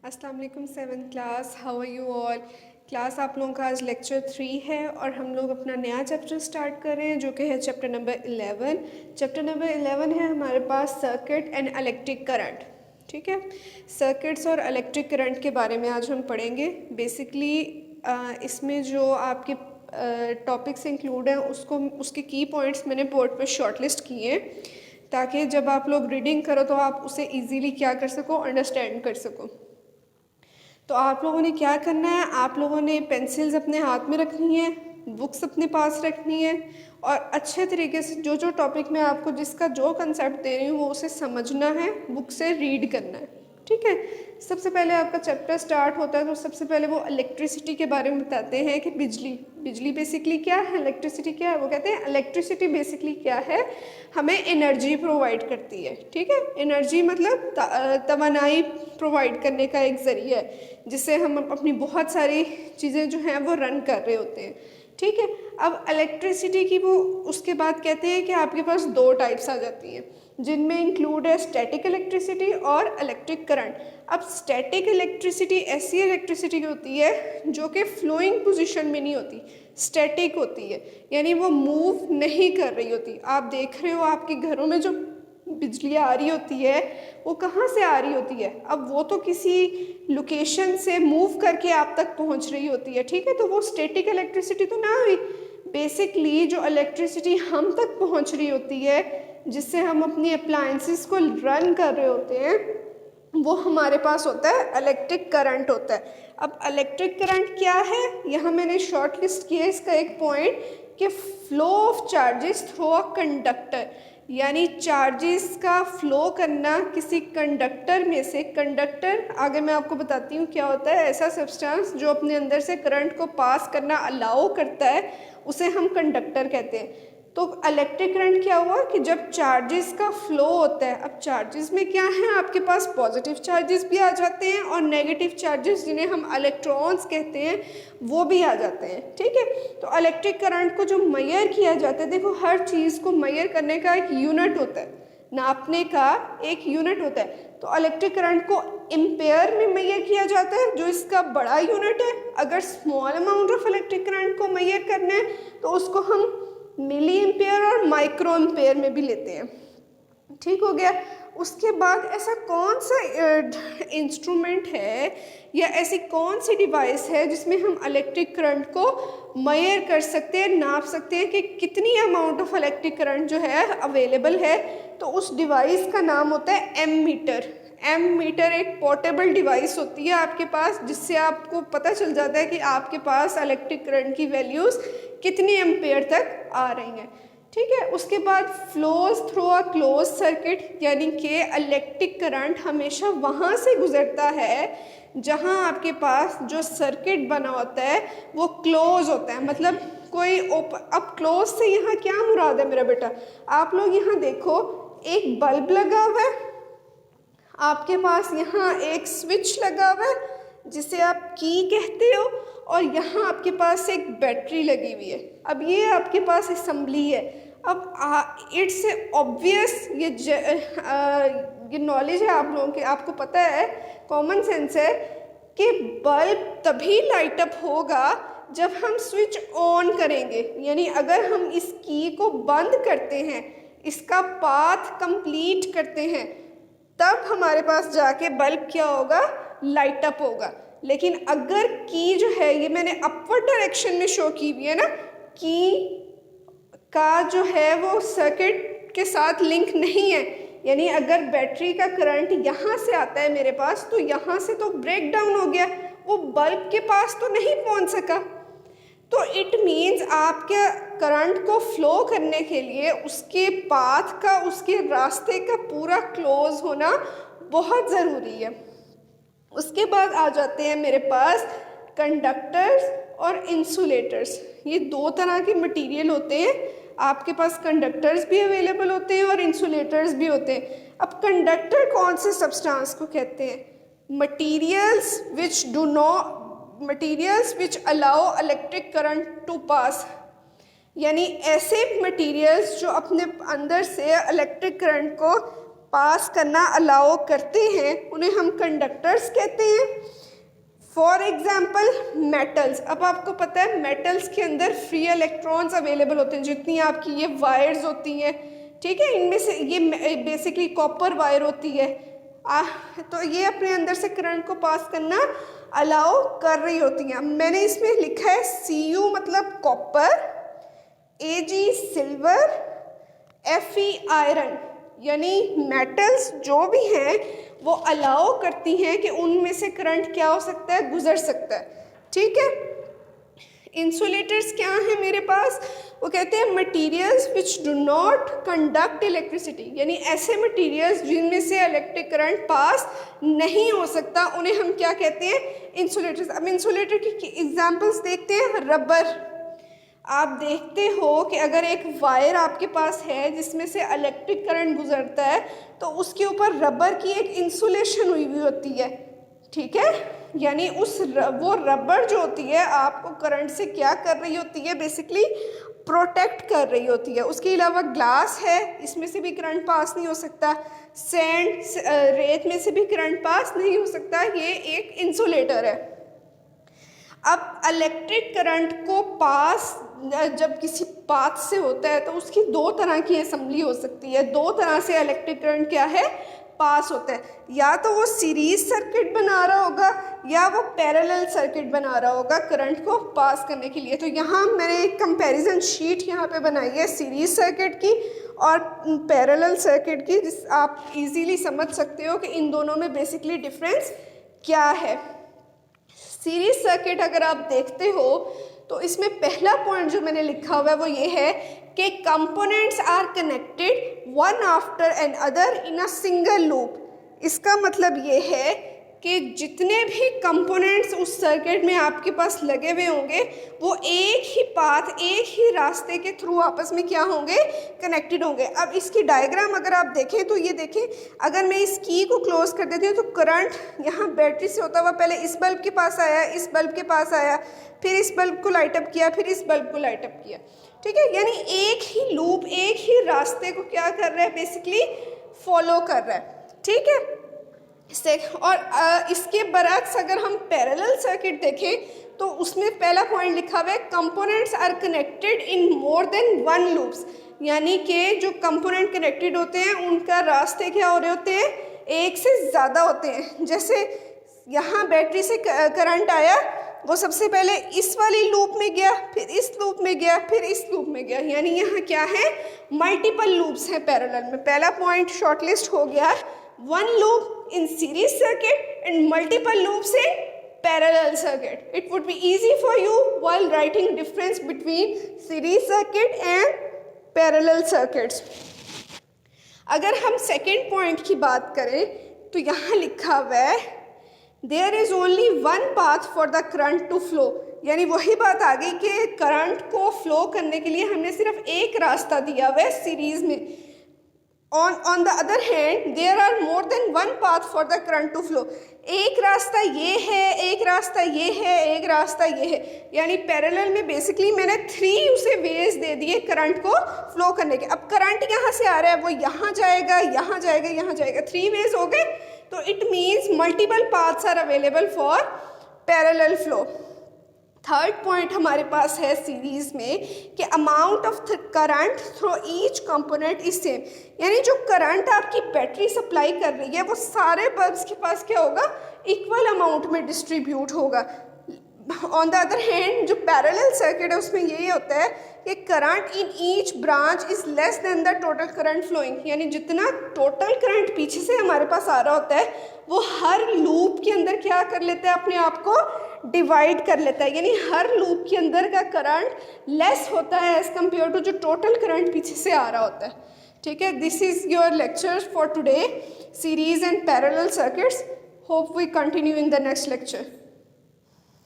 अस्सलाम वालेकुम 7th class, how are you all. Class आप लोगों का आज लेक्चर 3 है और हम लोग अपना नया चैप्टर स्टार्ट कर रहे हैं जो कि है चैप्टर नंबर 11। चैप्टर नंबर 11 है हमारे पास सर्किट एंड इलेक्ट्रिक करंट। ठीक है, सर्किट्स और इलेक्ट्रिक करंट के बारे में आज हम पढ़ेंगे। बेसिकली इसमें जो आपके टॉपिक्स इंक्लूड हैं उसके की पॉइंट्स मैंने बोर्ड पर शॉर्टलिस्ट किए हैं ताकि जब आप लोग रीडिंग करो तो आप उसे इजीली क्या कर सको, अंडरस्टैंड कर सको। तो आप लोगों ने क्या करना है, आप लोगों ने पेंसिल्स अपने हाथ में रखनी है, बुक्स अपने पास रखनी है और अच्छे तरीके से जो जो टॉपिक में आपको जिसका जो कंसेप्ट दे रही हूँ वो उसे समझना है, बुक से रीड करना है। ठीक है, सबसे पहले आपका चैप्टर स्टार्ट होता है तो सबसे पहले वो इलेक्ट्रिसिटी के बारे में बताते हैं कि बिजली बेसिकली क्या है, इलेक्ट्रिसिटी क्या है। वो कहते हैं इलेक्ट्रिसिटी बेसिकली क्या है, हमें एनर्जी प्रोवाइड करती है। ठीक है, एनर्जी मतलब तवानाई प्रोवाइड करने का एक ज़रिया है जिससे हम अपनी बहुत सारी चीज़ें जो हैं वो रन कर रहे होते हैं। ठीक है, अब इलेक्ट्रिसिटी की वो उसके बाद कहते हैं कि आपके पास दो टाइप्स आ जाती हैं जिनमें इंक्लूड है स्टैटिक इलेक्ट्रिसिटी और इलेक्ट्रिक करंट। अब स्टैटिक इलेक्ट्रिसिटी ऐसी इलेक्ट्रिसिटी होती है जो कि फ्लोइंग पोजीशन में नहीं होती, स्टैटिक होती है, यानी वो मूव नहीं कर रही होती। आप देख रहे हो आपके घरों में जो बिजली आ रही होती है वो कहाँ से आ रही होती है, अब वो तो किसी लोकेशन से मूव करके आप तक पहुँच रही होती है। ठीक है, तो वो स्टैटिक इलेक्ट्रिसिटी तो ना हुई। बेसिकली जो इलेक्ट्रिसिटी हम तक पहुँच रही होती है जिससे हम अपनी अप्लायंसेस को रन कर रहे होते हैं वो हमारे पास होता है इलेक्ट्रिक करंट होता है। अब इलेक्ट्रिक करंट क्या है, यहाँ मैंने शॉर्ट लिस्ट किया है इसका एक पॉइंट कि flow of charges through a conductor, यानी चार्जेस का फ्लो करना किसी कंडक्टर में से। कंडक्टर आगे मैं आपको बताती हूँ क्या होता है, ऐसा सब्सटेंस जो अपने अंदर से करंट को पास करना अलाउ करता है उसे हम कंडक्टर कहते हैं। तो इलेक्ट्रिक करंट क्या हुआ कि जब चार्जेस का फ्लो होता है, अब चार्जेस में क्या है, आपके पास पॉजिटिव चार्जेस भी आ जाते हैं और नेगेटिव चार्जेस जिन्हें हम इलेक्ट्रॉन्स कहते हैं वो भी आ जाते हैं। ठीक है, तो इलेक्ट्रिक करंट को जो मेजर किया जाता है, देखो हर चीज़ को मेजर करने का एक यूनिट होता है, नापने का एक यूनिट होता है। तो इलेक्ट्रिक करंट को एम्पेयर में मेजर किया जाता है जो इसका बड़ा यूनिट है। अगर small amount of electric current को मेजर करना है तो उसको हम मिली एम्पेयर और माइक्रो एम्पेयर में भी लेते हैं। ठीक हो गया। उसके बाद ऐसा कौन सा इंस्ट्रूमेंट है या ऐसी कौन सी डिवाइस है जिसमें हम इलेक्ट्रिक करंट को मेजर कर सकते हैं, नाप सकते हैं कि कितनी अमाउंट ऑफ इलेक्ट्रिक करंट जो है अवेलेबल है। तो उस डिवाइस का नाम होता है एम मीटर। एम मीटर एक पोर्टेबल डिवाइस होती है आपके पास जिससे आपको पता चल जाता है कि आपके पास इलेक्ट्रिक करंट की वैल्यूज़ कितनी एम्पेयर तक आ रही हैं। ठीक है, उसके बाद flows through a close circuit, यानी कि इलेक्ट्रिक करंट हमेशा वहाँ से गुजरता है जहाँ आपके पास जो सर्किट बना होता है वो क्लोज होता है, मतलब कोई अब क्लोज से यहाँ क्या मुराद है मेरा बेटा, आप लोग यहाँ देखो एक बल्ब लगा हुआ है, आपके पास यहाँ एक स्विच लगा हुआ है जिसे आप की कहते हो और यहाँ आपके पास एक बैटरी लगी हुई है। अब ये आपके पास असेंबली है। अब इट्स ऑब्वियस, ये नॉलेज है आप लोगों के, आपको पता है, कॉमन सेंस है कि बल्ब तभी लाइट अप होगा जब हम स्विच ऑन करेंगे, यानी अगर हम इस की को बंद करते हैं, इसका पाथ कंप्लीट करते हैं, तब हमारे पास जाके बल्ब क्या होगा, लाइट अप होगा। लेकिन अगर की जो है, ये मैंने अपवर्ड डायरेक्शन में शो की हुई है ना, की का जो है वो सर्किट के साथ लिंक नहीं है, यानी अगर बैटरी का करंट यहाँ से आता है मेरे पास तो यहाँ से तो ब्रेक डाउन हो गया, वो बल्ब के पास तो नहीं पहुँच सका। तो इट मीन्स आपके करंट को फ्लो करने के लिए उसके पाथ का, उसके रास्ते का पूरा क्लोज होना बहुत ज़रूरी है। उसके बाद आ जाते हैं मेरे पास कंडक्टर्स और इंसुलेटर्स। ये दो तरह के मटेरियल होते हैं, आपके पास कंडक्टर्स भी अवेलेबल होते हैं और इंसुलेटर्स भी होते हैं। अब कंडक्टर कौन से सब्सटेंस को कहते हैं, materials which allow electric current to pass, यानी ऐसे मटेरियल्स जो अपने अंदर से इलेक्ट्रिक करंट को पास करना अलाउ करते हैं उन्हें हम कंडक्टर्स कहते हैं। फॉर एग्जाम्पल मेटल्स, अब आपको पता है मेटल्स के अंदर फ्री इलेक्ट्रॉन्स अवेलेबल होते हैं, जितनी आपकी ये वायर्स होती हैं, ठीक है, इनमें से ये बेसिकली कॉपर वायर होती है, तो ये अपने अंदर से करंट को पास करना अलाउ कर रही होती हैं। मैंने इसमें लिखा है Cu मतलब copper, Ag silver, Fe iron, यानी मेटल्स जो भी हैं वो अलाउ करती हैं कि उनमें से करंट क्या हो सकता है, गुजर सकता है, ठीक है। इंसुलेटर्स क्या हैं मेरे पास, वो कहते हैं materials which do not conduct electricity, यानी ऐसे मटेरियल्स जिनमें से इलेक्ट्रिक करंट पास नहीं हो सकता, उन्हें हम क्या कहते हैं, इंसुलेटर्स। अब इंसुलेटर की एग्जांपल्स देखते हैं। रबर, आप देखते हो कि अगर एक वायर आपके पास है जिसमें से इलेक्ट्रिक करंट गुजरता है तो उसके ऊपर रबर की एक इंसुलेशन हुई हुई होती है, ठीक है, यानी वो रबर जो होती है आपको करंट से क्या कर रही होती है, बेसिकली प्रोटेक्ट कर रही होती है। उसके अलावा ग्लास है, इसमें से भी करंट पास नहीं हो सकता। सैंड, रेत में से भी करंट पास नहीं हो सकता, ये एक इंसुलेटर है। अब इलेक्ट्रिक करंट को पास जब किसी पाथ से होता है तो उसकी दो तरह की असेंबली हो सकती है, दो तरह से इलेक्ट्रिक करंट क्या है, पास होता है, या तो वो सीरीज सर्किट बना रहा होगा या वो पैरेलल सर्किट बना रहा होगा करंट को पास करने के लिए। तो यहाँ मैंने एक कंपैरिजन शीट यहाँ पे बनाई है सीरीज सर्किट की और पैरेलल सर्किट की, जिस आप इजीली समझ सकते हो कि इन दोनों में बेसिकली डिफरेंस क्या है। सीरीज सर्किट अगर आप देखते हो तो इसमें पहला पॉइंट जो मैंने लिखा हुआ है वो ये है कि components are connected one after another in a single loop. इसका मतलब ये है कि जितने भी कंपोनेंट्स उस सर्किट में आपके पास लगे हुए होंगे वो एक ही पाथ, एक ही रास्ते के थ्रू आपस में क्या होंगे, कनेक्टेड होंगे। अब इसकी डायग्राम अगर आप देखें तो ये देखें, अगर मैं इस की को क्लोज कर देती हूँ तो करंट यहाँ बैटरी से होता हुआ पहले इस बल्ब के पास आया, इस बल्ब के पास आया, फिर इस बल्ब को लाइट अप किया, फिर इस बल्ब को लाइट अप किया, ठीक है, यानी एक ही लूप, एक ही रास्ते को क्या कर रहा है, बेसिकली फॉलो कर रहा है, ठीक है। और इसके बरक्स अगर हम पैरेलल सर्किट देखें तो उसमें पहला पॉइंट लिखा हुआ है components are connected in more than one loops, यानी कि जो कंपोनेंट कनेक्टेड होते हैं उनका रास्ते क्या हो रहे होते हैं, एक से ज़्यादा होते हैं। जैसे यहाँ बैटरी से करंट आया, वो सबसे पहले इस वाली लूप में गया, फिर इस लूप में गया, फिर इस लूप में गया, यानी यहाँ क्या है, मल्टीपल लूप्स हैं पैरेलल में। पहला पॉइंट शॉर्टलिस्ट हो गया, one loop in series circuit and multiple loops in parallel circuit. It would be easy for you while writing difference between series circuit and parallel circuits. अगर हम second point की बात करें तो यहाँ लिखा हुआ है there is only one path for the current to flow, यानी वही बात आ गई कि करंट को फ्लो करने के लिए हमने सिर्फ एक रास्ता दिया हुआ है सीरीज में। On the other hand, there are more than one path for the current to flow. एक रास्ता ये है, एक रास्ता ये है, एक रास्ता ये है, यानी पैरेलल में बेसिकली मैंने 3 उसे वेज दे दिए करंट को फ्लो करने के। अब करंट यहाँ से आ रहा है, वो यहाँ जाएगा, यहाँ जाएगा, यहाँ जाएगा, 3 वेज हो गए, तो it means multiple paths are available for parallel flow. Third point हमारे पास है सीरीज में कि amount of current through each component is same, यानी जो करंट आपकी बैटरी सप्लाई कर रही है वो सारे बल्ब्स के पास क्या होगा, इक्वल अमाउंट में डिस्ट्रीब्यूट होगा। ऑन द अदर हैंड जो पैरेलल सर्किट है उसमें यही होता है कि current in each branch is less than the total current flowing, यानी जितना टोटल करंट पीछे से हमारे पास आ रहा होता है वो हर लूप के अंदर क्या कर लेता है, अपने आप को डिवाइड कर लेता है, यानी हर लूप के अंदर का करंट लेस होता है एज कम्पेयर टू जो टोटल करंट पीछे से आ रहा होता है। ठीक है, this is your lecture for today, series and parallel circuits. Hope we continue in the next lecture.